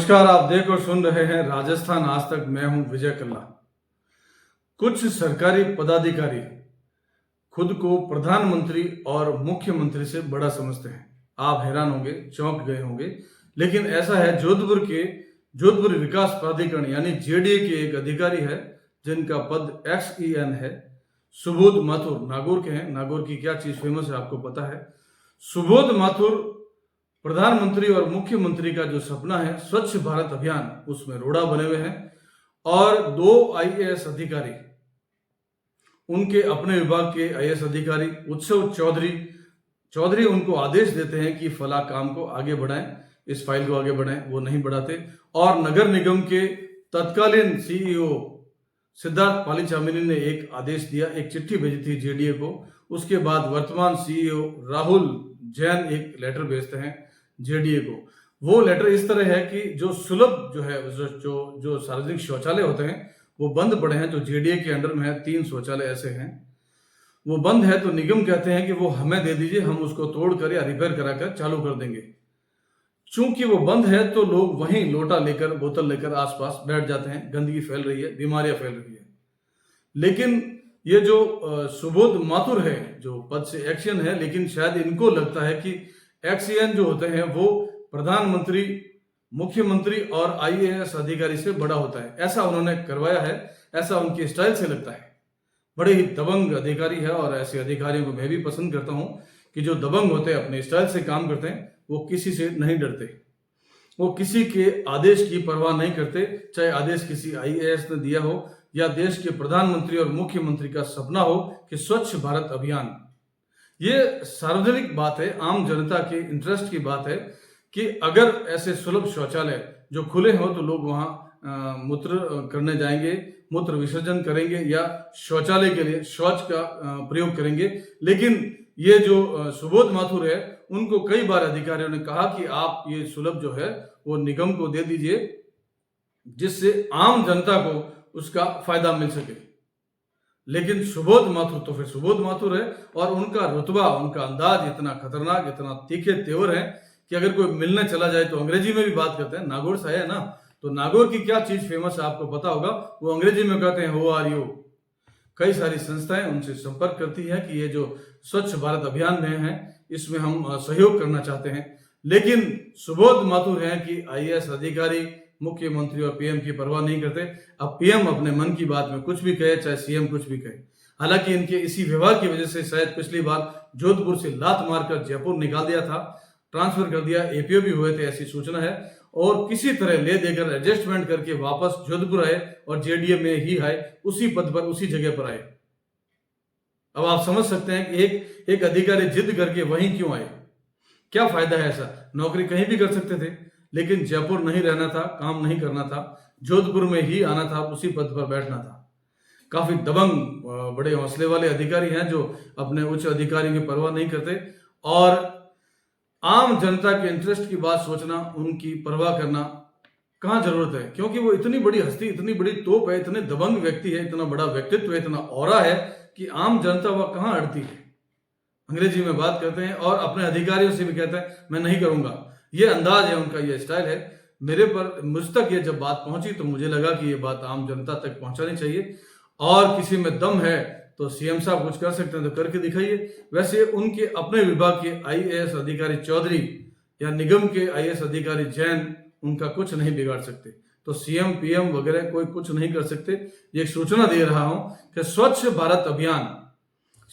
नमस्कार। आप देख और सुन रहे हैं राजस्थान आज तक। मैं हूं विजय कल्ला। कुछ सरकारी पदाधिकारी खुद को प्रधानमंत्री और मुख्यमंत्री से बड़ा समझते हैं। आप हैरान होंगे, चौंक गए होंगे, लेकिन ऐसा है। जोधपुर विकास प्राधिकरण यानी जेडीए के एक अधिकारी है जिनका पद XEN है। सुबोध माथुर नागौर के हैं। नागौर की क्या चीज फेमस है आपको पता है। सुबोध माथुर प्रधानमंत्री और मुख्यमंत्री का जो सपना है स्वच्छ भारत अभियान, उसमें रोड़ा बने हुए हैं। और 2 IAS अधिकारी, उनके अपने विभाग के IAS अधिकारी उत्सव चौधरी उनको आदेश देते हैं कि फला काम को आगे बढ़ाएं, इस फाइल को आगे बढ़ाएं, वो नहीं बढ़ाते। और नगर निगम के तत्कालीन CEO सिद्धार्थ पालीचामिनी ने एक आदेश दिया, एक चिट्ठी भेजी थी जेडीए को। उसके बाद वर्तमान CEO राहुल जैन एक लेटर भेजते हैं जेडीए को। वो लेटर इस तरह है कि जो सुलभ जो है, जो सार्वजनिक शौचालय होते हैं वो बंद पड़े हैं, जो जेडीए के अंडर में है। 3 शौचालय ऐसे हैं, वो बंद है। तो निगम कहते हैं कि वो हमें दे दीजिए, हम उसको तोड़कर या रिपेयर कराकर चालू कर देंगे। चूंकि वो बंद है तो लोग वहीं लोटा लेकर, बोतल लेकर आसपास बैठ जाते हैं। गंदगी फैल रही है, बीमारियां फैल रही है। लेकिन ये जो सुबोध माथुर है, जो पद से एक्शन है, लेकिन शायद इनको लगता है कि XEN जो होते हैं वो प्रधानमंत्री, मुख्यमंत्री और IAS अधिकारी से बड़ा होता है। ऐसा उन्होंने करवाया है, ऐसा उनके स्टाइल से लगता है। बड़े ही दबंग अधिकारी है और ऐसे अधिकारियों को मैं भी पसंद करता हूं कि जो दबंग होते हैं, अपने स्टाइल से काम करते हैं, वो किसी से नहीं डरते, वो किसी के आदेश की परवाह नहीं करते। चाहे आदेश किसी IAS ने दिया हो या देश के प्रधानमंत्री और मुख्यमंत्री का सपना हो कि स्वच्छ भारत अभियान। ये सार्वजनिक बात है, आम जनता के इंटरेस्ट की बात है कि अगर ऐसे सुलभ शौचालय जो खुले हो तो लोग वहां मूत्र करने जाएंगे, मूत्र विसर्जन करेंगे या शौचालय के लिए शौच का प्रयोग करेंगे। लेकिन ये जो सुबोध माथुर है, उनको कई बार अधिकारियों ने कहा कि आप ये सुलभ जो है वो निगम को दे दीजिए, जिससे आम जनता को उसका फायदा मिल सके। लेकिन सुबोध माथुर तो फिर सुबोध माथुर है, और उनका रुतबा, उनका अंदाज इतना खतरनाक, इतना तीखे तेवर है कि अगर कोई मिलने चला जाए तो अंग्रेजी में भी बात करते हैं। नागौर से है ना, तो नागौर की क्या चीज फेमस है आपको पता होगा। वो अंग्रेजी में कहते हैं हु आर यू। कई सारी संस्थाएं उनसे संपर्क करती है कि ये जो स्वच्छ भारत अभियान में है, इसमें हम सहयोग करना चाहते हैं। लेकिन सुबोध माथुर हैं कि IAS अधिकारी मुख्यमंत्री और PM की परवाह नहीं करते। अब PM अपने मन की बात में कुछ भी कहे, चाहे CM कुछ भी कहे। हालांकि इनके इसी व्यवहार की वजह से शायद पिछली बार जोधपुर से लात मारकर जयपुर निकाल दिया था, ट्रांसफर कर दिया, APO भी हुए थे, ऐसी सूचना है। और किसी तरह ले देकर एडजस्टमेंट करके वापस जोधपुर आए और JDA में ही आए, उसी पद पर, उसी जगह पर आए। अब आप समझ सकते हैं कि एक अधिकारी जिद करके वहीं क्यों आए, क्या फायदा है ऐसा। नौकरी कहीं भी कर सकते थे, लेकिन जयपुर नहीं रहना था, काम नहीं करना था, जोधपुर में ही आना था, उसी पद पर बैठना था। काफी दबंग, बड़े हौसले वाले अधिकारी हैं जो अपने उच्च अधिकारियों की परवाह नहीं करते और आम जनता के इंटरेस्ट की बात सोचना, उनकी परवाह करना कहाँ जरूरत है। क्योंकि वो इतनी बड़ी हस्ती, इतनी बड़ी तोप है, इतने दबंग व्यक्ति है, इतना बड़ा व्यक्तित्व है, इतना ऑरा है कि आम जनता वह कहाँ अड़ती है। अंग्रेजी में बात करते हैं और अपने अधिकारियों से भी कहते हैं मैं नहीं करूंगा। ये अंदाज है उनका, ये स्टाइल है। मुझ तक ये जब बात पहुंची तो मुझे लगा कि ये बात आम जनता तक पहुंचानी चाहिए, और किसी में दम है तो CM साहब कुछ कर सकते हैं तो करके दिखाइए। वैसे उनके अपने विभाग के IAS अधिकारी चौधरी या निगम के IAS अधिकारी जैन उनका कुछ नहीं बिगाड़ सकते, तो CM PM वगैरह कोई कुछ नहीं कर सकते। ये सूचना दे रहा हूं कि स्वच्छ भारत अभियान,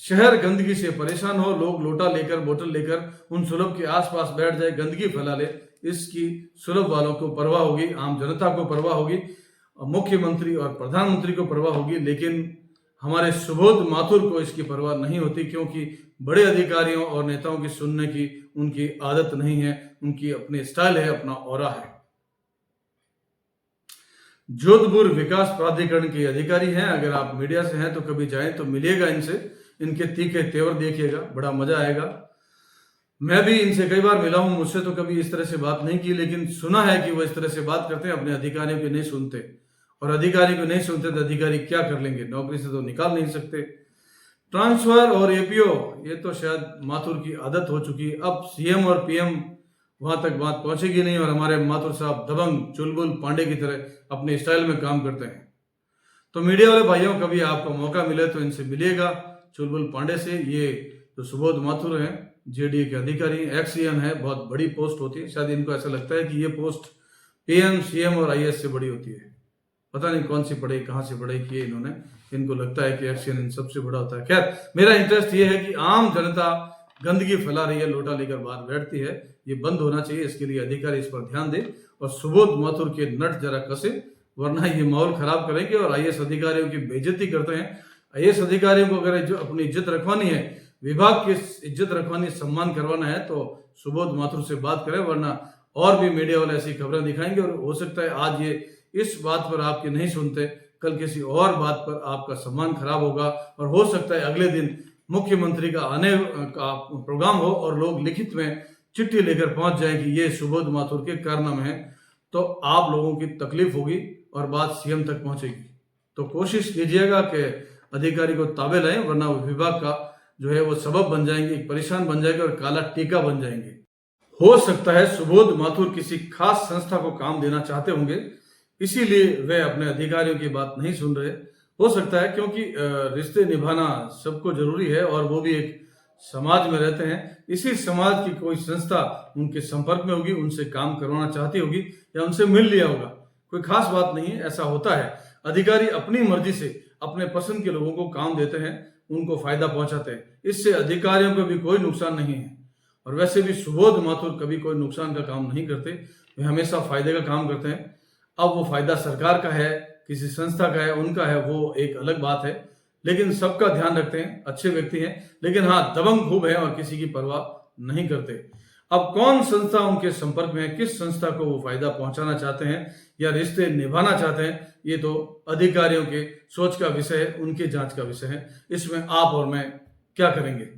शहर गंदगी से परेशान हो, लोग लोटा लेकर, बोतल लेकर उन सुलभ के आसपास बैठ जाए, गंदगी फैला ले, इसकी सुलभ वालों को परवाह होगी, आम जनता को परवाह होगी, मुख्यमंत्री और प्रधानमंत्री को परवाह होगी। लेकिन हमारे सुबोध माथुर को इसकी परवाह नहीं होती, क्योंकि बड़े अधिकारियों और नेताओं की सुनने की उनकी आदत नहीं है, उनकी अपनी स्टाइल है, अपना ऑरा है। जोधपुर विकास प्राधिकरण के अधिकारी हैं। अगर आप मीडिया से हैं तो कभी जाएं तो मिलिएगा इनसे, इनके तीखे तेवर देखिएगा, बड़ा मजा आएगा। मैं भी इनसे कई बार मिला हूं, मुझसे तो कभी इस तरह से बात नहीं की, लेकिन सुना है कि वो इस तरह से बात करते हैं, अपने अधिकारियों की नहीं सुनते। और अधिकारी को नहीं सुनते तो अधिकारी क्या कर लेंगे, नौकरी से तो निकाल नहीं सकते। ट्रांसफर और APO, ये तो शायद माथुर की आदत हो चुकी है। अब CM और PM वहां तक बात पहुंचेगी नहीं और हमारे माथुर साहब दबंग चुलबुल पांडे की तरह अपने स्टाइल में काम करते हैं। तो मीडिया वाले भाइयों, कभी आपको मौका मिले तो इनसे मिलिएगा, चुलबुल पांडे से। ये जो सुबोध माथुर हैं, जेडीए के अधिकारी, एक्स सीएम है, बहुत बड़ी पोस्ट होती है। शायद इनको ऐसा लगता है कि ये पोस्ट पीएम, सीएम और आईएएस से बड़ी होती है। पता नहीं कौन सी पढ़ाई, कहाँ से पढ़ाई की है इन्होंने, इनको लगता है कि एक्स सीएम इन सबसे बड़ा होता है। खैर, मेरा इंटरेस्ट ये है कि आम जनता गंदगी फैला रही है, लोटा लेकर बाहर बैठती है, ये बंद होना चाहिए। इसके लिए अधिकारी इस पर ध्यान दे और सुबोध माथुर के नट जरा कसे, वरना ये माहौल खराब करेंगे और आईएएस अधिकारियों की बेइज्जती करते हैं। आईएएस अधिकारियों को अगर अपनी इज्जत रखवानी है, विभाग की इज्जत रखवानी, सम्मान करवाना है, तो सुबोध माथुर से बात करें, वरना और भी मीडिया वाले ऐसी खबरें दिखाएंगे और हो सकता है आज ये इस बात पर आपकी नहीं सुनते, कल किसी और बात पर आपका सम्मान खराब होगा और हो सकता है अगले दिन मुख्यमंत्री का आने का प्रोग्राम हो और लोग लिखित में चिट्ठी लेकर पहुंच जाए कि ये सुबोध माथुर के कारनामे हैं, तो आप लोगों की तकलीफ होगी और बात सीएम तक पहुंचेगी। तो कोशिश कीजिएगा कि अधिकारी को ताबे लाएं, वरना वो विभाग का जो है वो सबब बन जाएंगे, एक परेशान बन जाएंगे और काला टीका बन जाएंगे। हो सकता है सुबोध माथुर किसी खास संस्था को काम देना चाहते होंगे, इसीलिए वे अपने अधिकारियों की बात नहीं सुन रहे। हो सकता है क्योंकि रिश्ते निभाना सबको जरूरी है और वो भी एक समाज में रहते हैं। इसी समाज की कोई संस्था उनके संपर्क में होगी, उनसे काम करवाना चाहती होगी या उनसे मिल लिया होगा। कोई खास बात नहीं है, ऐसा होता है। अधिकारी अपनी मर्जी से अपने पसंद के लोगों को काम देते हैं, उनको फायदा पहुंचाते हैं, इससे अधिकारियों को भी कोई नुकसान नहीं है। और वैसे भी सुबोध माथुर कभी कोई नुकसान का काम नहीं करते, वे हमेशा फायदे का काम करते हैं। अब वो फायदा सरकार का है, किसी संस्था का है, उनका है, वो एक अलग बात है, लेकिन सबका ध्यान रखते हैं, अच्छे व्यक्ति हैं। लेकिन हाँ, दबंग खूब है और किसी की परवाह नहीं करते। अब कौन संस्था उनके संपर्क में है, किस संस्था को वो फायदा पहुंचाना चाहते हैं या रिश्ते निभाना चाहते हैं, ये तो अधिकारियों के सोच का विषय है, उनके जांच का विषय है। इसमें आप और मैं क्या करेंगे?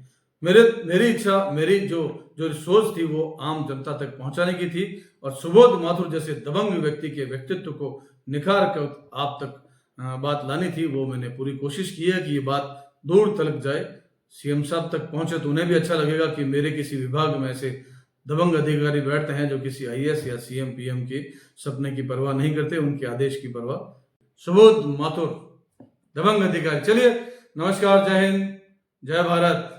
मेरी इच्छा, मेरी जो सोच थी वो आम जनता तक पहुंचाने की थी और सुबोध माथुर जैसे दबंग व्यक्ति के व्यक्तित्व को निखार कर आप तक बात लानी थी। वो मैंने पूरी कोशिश की है कि ये बात दूर तक जाए, सीएम साहब तक पहुंचे, तो उन्हें भी अच्छा लगेगा कि मेरे किसी विभाग में ऐसे दबंग अधिकारी बैठते हैं जो किसी आईएएस या सीएम पीएम के सपने की परवाह नहीं करते, उनके आदेश की परवाह। सुबोध माथुर दबंग अधिकारी। चलिए, नमस्कार, जय हिंद, जय भारत।